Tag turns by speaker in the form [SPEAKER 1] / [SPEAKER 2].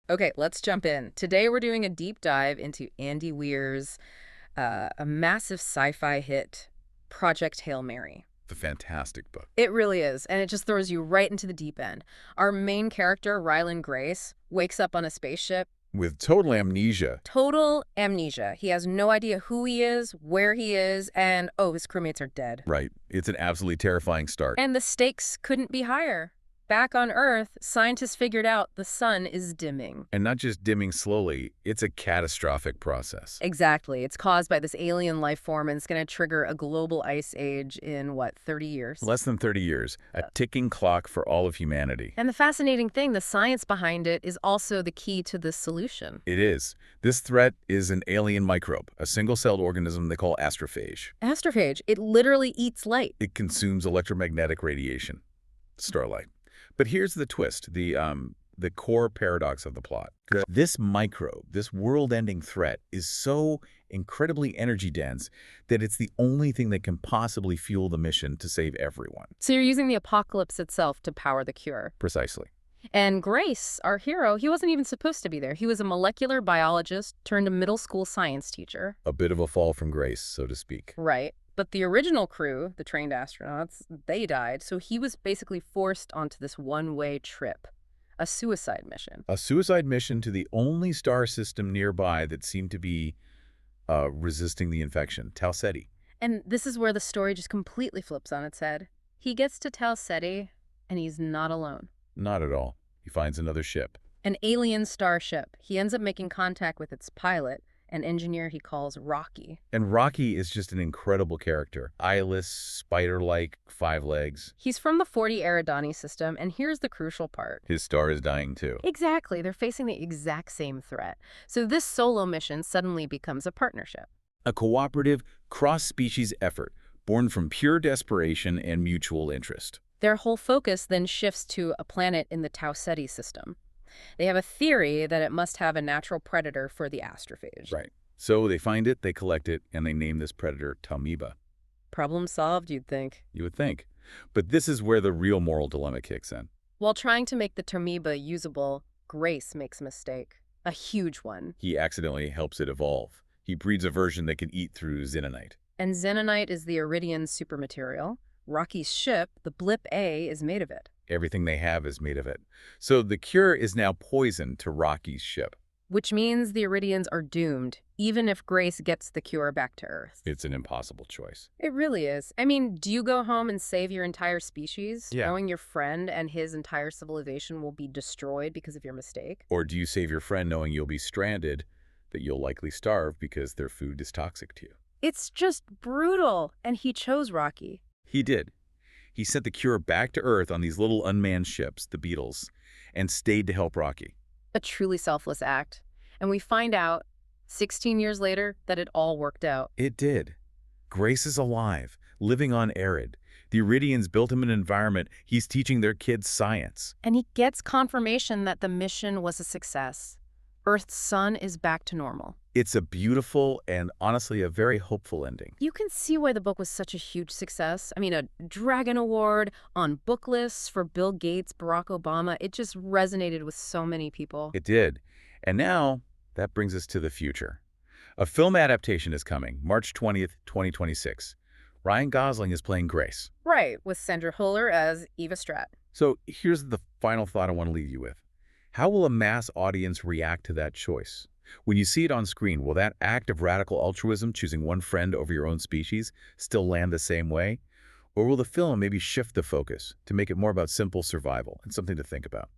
[SPEAKER 1] Okay, let's jump in. Today we're doing a deep dive into Andy Weir's a massive sci-fi hit, Project Hail Mary.
[SPEAKER 2] The fantastic book.
[SPEAKER 1] It really is, and it just throws you right into the deep end. Our main character, Ryland Grace, wakes up on a spaceship.
[SPEAKER 2] With total amnesia.
[SPEAKER 1] Total amnesia. He has no idea who he is, where he is, and, oh, his crewmates are dead.
[SPEAKER 2] Right. It's an absolutely terrifying start.
[SPEAKER 1] And the stakes couldn't be higher. Back on Earth, scientists figured out the sun is dimming.
[SPEAKER 2] And not just dimming slowly, it's a catastrophic process.
[SPEAKER 1] Exactly. It's caused by this alien life form, and it's going to trigger a global ice age in, what, 30 years?
[SPEAKER 2] Less than 30 years, a ticking clock for all of humanity.
[SPEAKER 1] And the fascinating thing, the science behind it is also the key to the solution.
[SPEAKER 2] It is. This threat is an alien microbe, a single-celled organism they call astrophage.
[SPEAKER 1] Astrophage, it literally eats light.
[SPEAKER 2] It consumes electromagnetic radiation, starlight. But here's the twist, the core paradox of the plot. This microbe, this world-ending threat, is so incredibly energy-dense that it's the only thing that can possibly fuel the mission to save everyone.
[SPEAKER 1] So you're using the apocalypse itself to power the cure.
[SPEAKER 2] Precisely.
[SPEAKER 1] And Grace, our hero, he wasn't even supposed to be there. He was a molecular biologist turned a middle school science teacher.
[SPEAKER 2] A bit of a fall from grace, so to speak.
[SPEAKER 1] Right. But the original crew, the trained astronauts, they died, so he was basically forced onto this one-way trip, a suicide mission.
[SPEAKER 2] A suicide mission to the only star system nearby that seemed to be resisting the infection, Tau Ceti.
[SPEAKER 1] And this is where the story just completely flips on its head. He gets to Tau Ceti, and he's not alone.
[SPEAKER 2] Not at all. He finds another ship.
[SPEAKER 1] An alien starship. He ends up making contact with its pilot, an engineer he calls Rocky.
[SPEAKER 2] And Rocky is just an incredible character. Eyeless, spider-like, 5 legs.
[SPEAKER 1] He's from the 40 Eridani system, and here's the crucial part.
[SPEAKER 2] His star is dying too.
[SPEAKER 1] Exactly. They're facing the exact same threat. So this solo mission suddenly becomes a partnership.
[SPEAKER 2] A cooperative, cross-species effort born from pure desperation and mutual interest.
[SPEAKER 1] Their whole focus then shifts to a planet in the Tau Ceti system. They have a theory that it must have a natural predator for the astrophage.
[SPEAKER 2] Right. So they find it, they collect it, and they name this predator Talmiba.
[SPEAKER 1] Problem solved, you'd think.
[SPEAKER 2] You would think. But this is where the real moral dilemma kicks in.
[SPEAKER 1] While trying to make the Talmiba usable, Grace makes a mistake. A huge one.
[SPEAKER 2] He accidentally helps it evolve. He breeds a version that can eat through xenonite.
[SPEAKER 1] And xenonite is the Iridian supermaterial. Rocky's ship, the Blip A, is made of it.
[SPEAKER 2] Everything they have is made of it. So the cure is now poison to Rocky's ship.
[SPEAKER 1] Which means the Iridians are doomed, even if Grace gets the cure back to Earth.
[SPEAKER 2] It's an impossible choice.
[SPEAKER 1] It really is. I mean, do you go home and save your entire species,
[SPEAKER 2] Yeah.
[SPEAKER 1] knowing your friend and his entire civilization will be destroyed because of your mistake?
[SPEAKER 2] Or do you save your friend knowing you'll be stranded, that you'll likely starve because their food is toxic to you?
[SPEAKER 1] It's just brutal, and he chose Rocky.
[SPEAKER 2] He did. He sent the cure back to Earth on these little unmanned ships, the Beetles, and stayed to help Rocky.
[SPEAKER 1] A truly selfless act. And we find out, 16 years later, that it all worked out.
[SPEAKER 2] It did. Grace is alive, living on Erid. The Iridians built him an environment. He's teaching their kids science.
[SPEAKER 1] And he gets confirmation that the mission was a success. Earth's sun is back to normal.
[SPEAKER 2] It's a beautiful and honestly a very hopeful ending.
[SPEAKER 1] You can see why the book was such a huge success. I mean, a Dragon Award, on book lists for Bill Gates, Barack Obama. It just resonated with so many people.
[SPEAKER 2] It did. And now that brings us to the future. A film adaptation is coming, March 20th, 2026. Ryan Gosling is playing Grace.
[SPEAKER 1] Right, with Sandra Hüller as Eva Stratt.
[SPEAKER 2] So here's the final thought I want to leave you with. How will a mass audience react to that choice? When you see it on screen, will that act of radical altruism, choosing one friend over your own species, still land the same way? Or will the film maybe shift the focus to make it more about simple survival and something to think about?